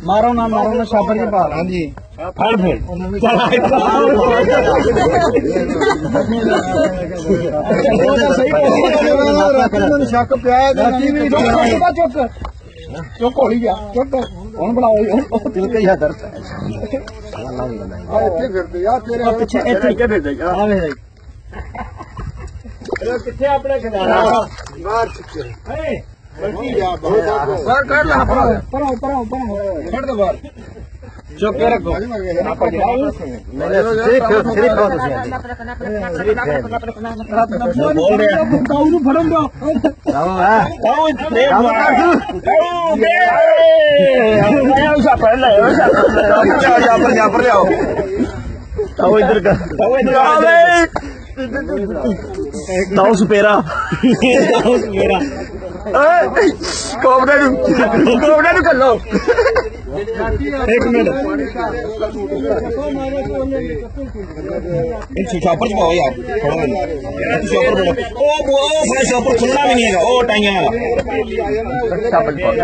मारो ना शाबर के पास। हाँ जी फड़ फिर शक पिया चुप होली गया चुप हूं बनाओ दिल का ही दर्द किथे अपने चुप रखो ताऊ सुपेरा कोबरा कर लो एक मिनट शॉपर च पाओ यार शॉपर शॉपर खुलना भी नहीं है टाइम